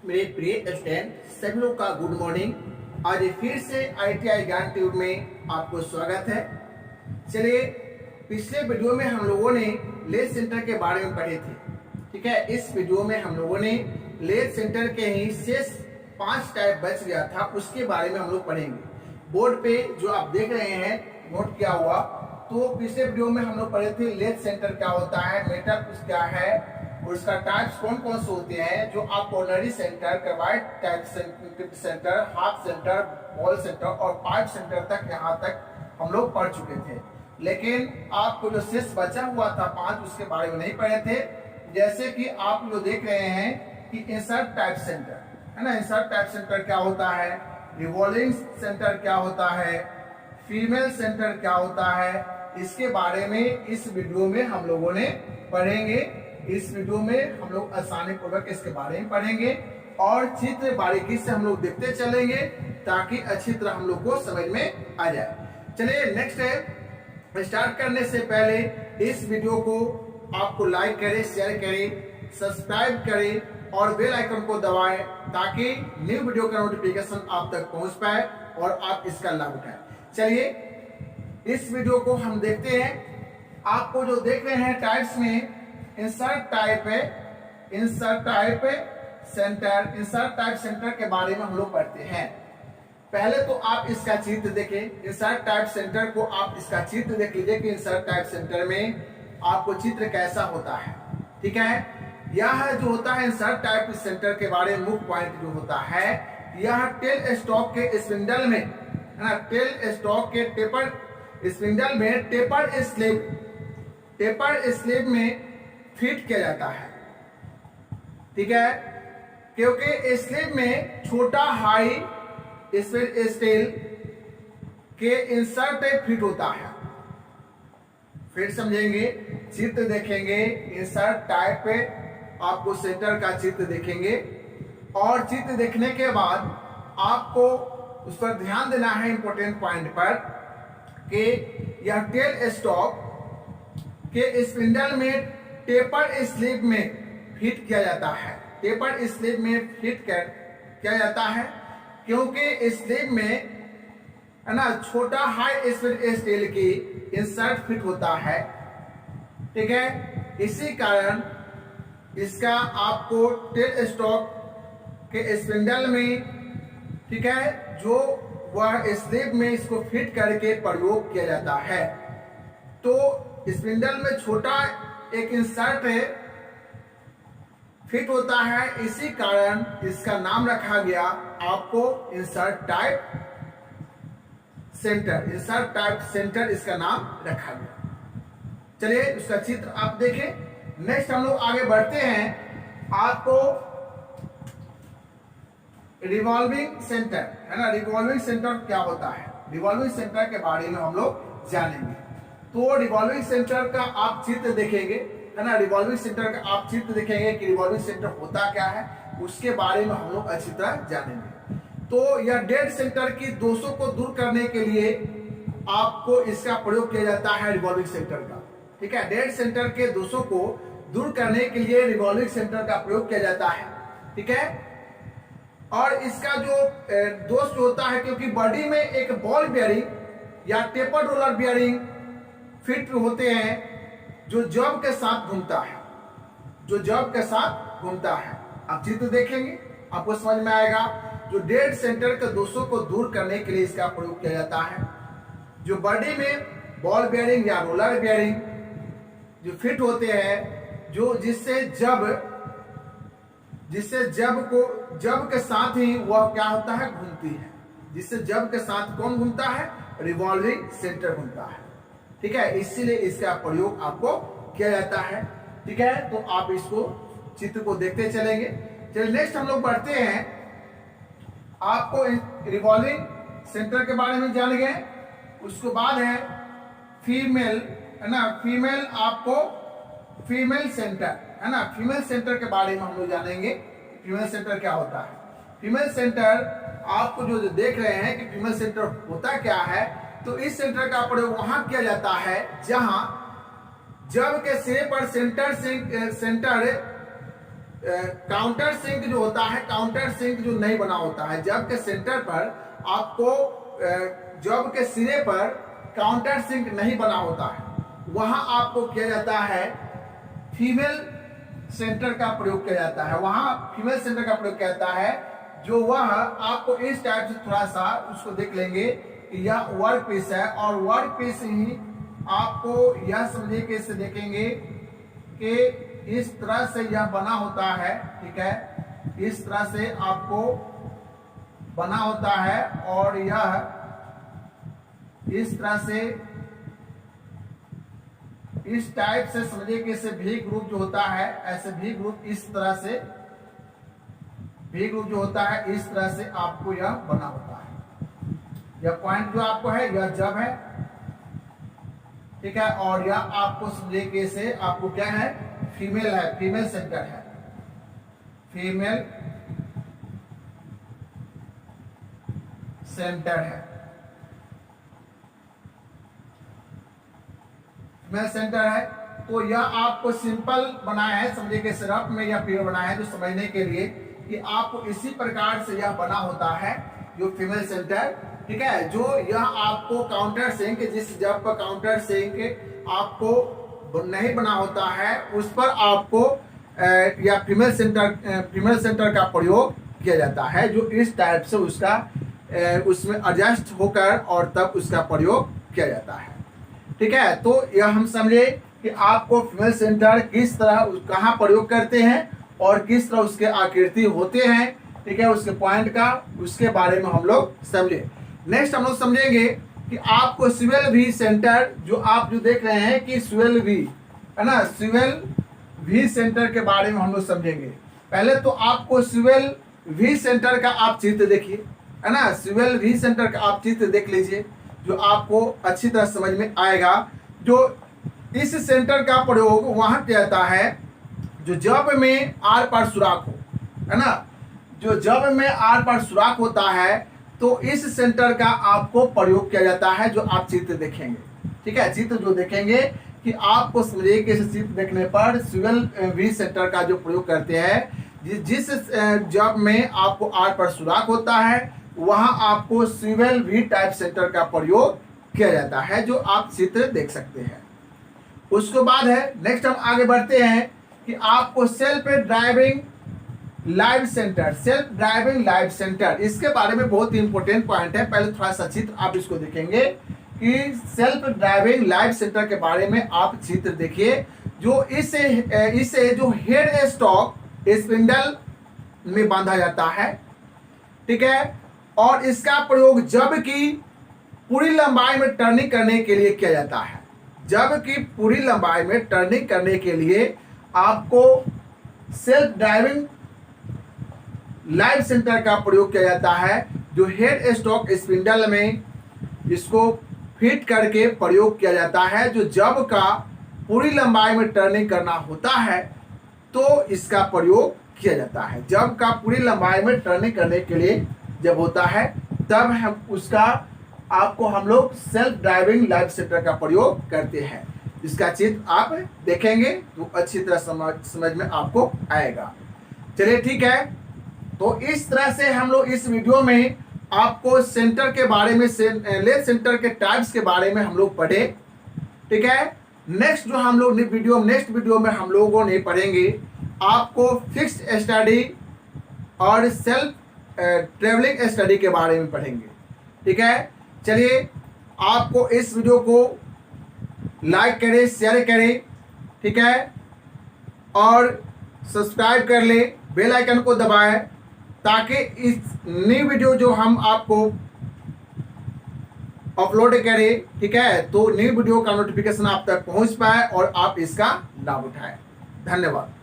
मेरे प्रिय स्टूडेंट सभी लोग का गुड मॉर्निंग। आज फिर से ITI ज्ञान ट्यूब में आपको स्वागत है। चलिए, पिछले वीडियो में हम लोगों ने लेथ सेंटर के बारे में पढ़े थे। ठीक है, इस वीडियो में हम लोगों ने लेथ सेंटर के ही शेष 5 टाइप बच गया था, उसके बारे में हम लोग पढ़ेंगे। बोर्ड पे जो आप देख रहे हैं नोट किया हुआ, तो पिछले वीडियो में हम लोग पढ़े थे लेथ सेंटर क्या होता है, मेटल क्या है और उसका टाइप्स कौन कौन से होते हैं, जो आप कोर्नरी centre, carbide type centre, half centre, ball centre और पाइप सेंटर तक यहाँ तक हम लोग पढ़ चुके थे। लेकिन आपको जो शेष बचा हुआ था 5, उसके बारे में नहीं पढ़े थे। जैसे कि आप लोग देख रहे हैं कि इंसर्ट टाइप सेंटर है ना, इंसर्ट टाइप सेंटर क्या होता है, रिवॉल्विंग सेंटर क्या होता है, फीमेल सेंटर क्या होता है, इसके बारे में इस वीडियो में हम लोगों ने पढ़ेंगे। इस वीडियो में हम लोग आसानी पूर्वक इसके बारे में पढ़ेंगे और चित्र बारीकी से हम लोग देखते चलेंगे ताकि अच्छी तरह हम लोग को समझ में आ जाए। चलिए नेक्स्ट है, स्टार्ट करने से पहले इस वीडियो को आपको लाइक करें, शेयर करें, सब्सक्राइब करें और बेल आइकन को दबाएं ताकि न्यू वीडियो का नोटिफिकेशन आप तक पहुंच पाए और आप इसका लाभ उठाएं। चलिए इस वीडियो को हम देखते हैं। आपको जो देख रहे हैं टाइप्स में इंसर्ट टाइप है, insert type centre, insert type centre के बारे में हम लोग पढ़ते हैं। पहले तो आप इसका चित्र देखें, इंसर्ट टाइप सेंटर को आप इसका चित्र देख लीजिए कि इंसर्ट टाइप सेंटर में आपको चित्र कैसा होता है। ठीक है, यह जो होता है इंसर्ट टाइप सेंटर के बारे में मुख्य पॉइंट जो होता है, यह टेल स्टॉक के स्पिंडल में है ना, टेल स्टॉक के टेपर स्पिंडल में टेपर स्लिप में फिट किया जाता है। ठीक है, क्योंकि स्लिप में छोटा हाई स्टील के इंसर्ट फिट होता है। फिर समझेंगे, चित्र देखेंगे, इंसर्ट टाइप पे आपको सेंटर का चित्र देखेंगे और चित्र देखने के बाद आपको उस पर ध्यान देना है इंपॉर्टेंट पॉइंट पर कि यह टेल स्टॉक के स्पिंडल में टेपर स्लिप में फिट किया जाता है। टेपर स्लिप में फिट किया जाता है क्योंकि स्लिप में है ना छोटा हाई स्पीड स्टील की इंसर्ट फिट होता है। ठीक है, इसी कारण इसका आपको टेल स्टॉक के स्पिंडल में, ठीक है, जो वह स्लिप में इसको फिट करके प्रयोग किया जाता है। तो स्पिंडल में छोटा एक इंसर्ट फिट होता है, इसी कारण इसका नाम रखा गया आपको insert type centre. Insert type centre इसका नाम रखा गया। चलिए उसका चित्र आप देखें। नेक्स्ट हम लोग आगे बढ़ते हैं। आपको रिवॉल्विंग सेंटर है ना, रिवॉल्विंग सेंटर क्या होता है, रिवॉल्विंग सेंटर के बारे में हम लोग जानेंगे। तो रिवॉल्विंग सेंटर का आप चित्र देखेंगे है ना, रिवॉल्विंग सेंटर का आप चित्र देखेंगे कि रिवॉल्विंग सेंटर होता क्या है, उसके बारे में हम लोग अच्छी तरह जानेंगे। तो यह डेड सेंटर की दोषों को दूर करने के लिए आपको इसका प्रयोग किया जाता है, रिवॉल्विंग सेंटर का। ठीक है, डेड सेंटर के दोषों को दूर करने के लिए रिवॉल्विंग सेंटर का प्रयोग किया जाता है। ठीक है, और इसका जो दोष जो होता है, क्योंकि बॉडी में एक बॉल बेयरिंग या टेपर रोलर बेयरिंग फिट होते हैं जो जॉब के साथ घूमता है, जो जॉब के साथ घूमता है। आप चित्र देखेंगे आपको समझ में आएगा। जो डेड सेंटर के दोषों को दूर करने के लिए इसका प्रयोग किया जाता है। जो बॉडी में बॉल बेयरिंग या रोलर बेयरिंग जो फिट होते हैं, जो जिससे जब के साथ ही वह क्या होता है, घूमती है। जिससे जब के साथ कौन घूमता है, रिवॉल्विंग सेंटर घूमता है। ठीक है, इसीलिए इसका प्रयोग आपको किया जाता है। ठीक है, तो आप इसको चित्र को देखते चलेंगे। चलिए नेक्स्ट हम लोग बढ़ते हैं। आपको रिवॉल्विंग सेंटर के बारे में जान गए। उसके बाद है फीमेल है ना, फीमेल आपको फीमेल सेंटर है ना, फीमेल सेंटर के बारे में हम लोग जानेंगे। फीमेल सेंटर क्या होता है, फीमेल सेंटर आपको जो देख रहे हैं कि फीमेल सेंटर होता क्या है, तो इस सेंटर का प्रयोग वहां किया जाता है जहां जब के सिरे पर सेंटर काउंटर सिंक जो होता है, काउंटर सिंक जो नहीं बना होता है, जब के सेंटर पर आपको जब के सिरे पर काउंटर सिंक नहीं बना होता है, वहां आपको किया जाता है फीमेल सेंटर का प्रयोग किया जाता है। वहां फीमेल सेंटर का प्रयोग किया जाता है, जो वह आपको इस टाइप से थोड़ा सा उसको देख लेंगे कि यह वर्क पीस है, और वर्क पीस ही आपको यह समझिए कि इसे देखेंगे कि इस तरह से यह बना होता है। ठीक है, इस तरह से आपको बना होता है, और यह इस तरह से इस टाइप से समझिए कि इसे भी ग्रुप जो होता है, ऐसे भी ग्रुप इस तरह से भी ग्रुप जो होता है इस तरह से आपको यह बना होता है। यह पॉइंट जो आपको है यह जब है, ठीक है, और यह आपको समझिए कि इसे आपको क्या है, फीमेल है, फीमेल सेंटर है, फीमेल सेंटर है, फीमेल सेंटर है। तो यह आपको सिंपल बनाया है, समझिए कि सिर्फ में यह पीरियड बनाया है जो समझने के लिए कि आपको इसी प्रकार से यह बना होता है जो फीमेल सेंटर। ठीक है, जो यह आपको काउंटर सिंक, जिस जब पर काउंटर सिंक आपको नहीं बना होता है उस पर आपको या फीमेल सेंटर का प्रयोग किया जाता है, जो इस टाइप से उसका उसमें एडजस्ट होकर और तब उसका प्रयोग किया जाता है। ठीक है, तो यह हम समझे कि आपको फीमेल सेंटर किस तरह कहाँ प्रयोग करते हैं और किस तरह उसके आकृति होते हैं। ठीक है, उसके पॉइंट का उसके बारे में हम लोग समझे। नेक्स्ट हम लोग समझेंगे कि आपको स्वेल वी सेंटर, जो आप जो देख रहे हैं कि स्वेल वी है ना, स्वेल वी सेंटर के बारे में हम लोग समझेंगे। पहले तो आपको स्वेल वी सेंटर का आप चित्र देखिए, है ना, स्वेल वी सेंटर का आप चित्र देख लीजिए, जो आपको अच्छी तरह समझ में आएगा। जो इस सेंटर का प्रयोग वहां किया जाता है जो जब में आर पार सुराख हो, है ना, जो जब में आर पार सुराख होता है तो इस सेंटर का आपको प्रयोग किया जाता है, जो आप चित्र देखेंगे। ठीक है, चित्र जो देखेंगे कि आपको समझिए कि इस चित्र देखने पर स्वेल वी सेंटर का जो प्रयोग करते हैं, जिस जब में आपको आर पर सुराख होता है वहां आपको स्वेल वी टाइप सेंटर का प्रयोग किया जाता है, जो आप चित्र देख सकते हैं। उसके बाद है नेक्स्ट हम आगे बढ़ते हैं कि आपको self driving live centre, self driving live centre, इसके बारे में बहुत ही इंपॉर्टेंट पॉइंट है। पहले थोड़ा सा चित्र आप इसको देखेंगे कि सेल्फ ड्राइविंग लाइव सेंटर के बारे में आप चित्र देखिए। जो इसे जो हेड स्टॉक स्पिंडल में बांधा जाता है, ठीक है, और इसका प्रयोग जबकि पूरी लंबाई में टर्निंग करने के लिए किया जाता है। जबकि पूरी लंबाई में टर्निंग करने के लिए आपको सेल्फ ड्राइविंग लाइव सेंटर का प्रयोग किया जाता है, जो हेड स्टॉक स्पिंडल में इसको फिट करके प्रयोग किया जाता है। जो जब का पूरी लंबाई में टर्निंग करना होता है तो इसका प्रयोग किया जाता है। जब का पूरी लंबाई में टर्निंग करने के लिए जब होता है तब हम लोग सेल्फ ड्राइविंग लाइव सेंटर का प्रयोग करते हैं। इसका चित्र आप देखेंगे तो अच्छी तरह समझ में आपको आएगा। चलिए ठीक है, तो इस तरह से हम लोग इस वीडियो में आपको सेंटर के बारे में, लेथ सेंटर के टाइप्स के बारे में हम लोग पढ़े। ठीक है, नेक्स्ट वीडियो में हम लोगों ने पढ़ेंगे आपको फिक्स्ड स्टडी और सेल्फ ट्रेवलिंग स्टडी के बारे में पढ़ेंगे। ठीक है, चलिए आपको इस वीडियो को लाइक करें, शेयर करें, ठीक है, और सब्सक्राइब कर ले, बेल आइकन को दबाएं ताकि इस नई वीडियो जो हम आपको अपलोड करें, ठीक है, तो नई वीडियो का नोटिफिकेशन आप तक पहुंच पाए और आप इसका लाभ उठाएं। धन्यवाद।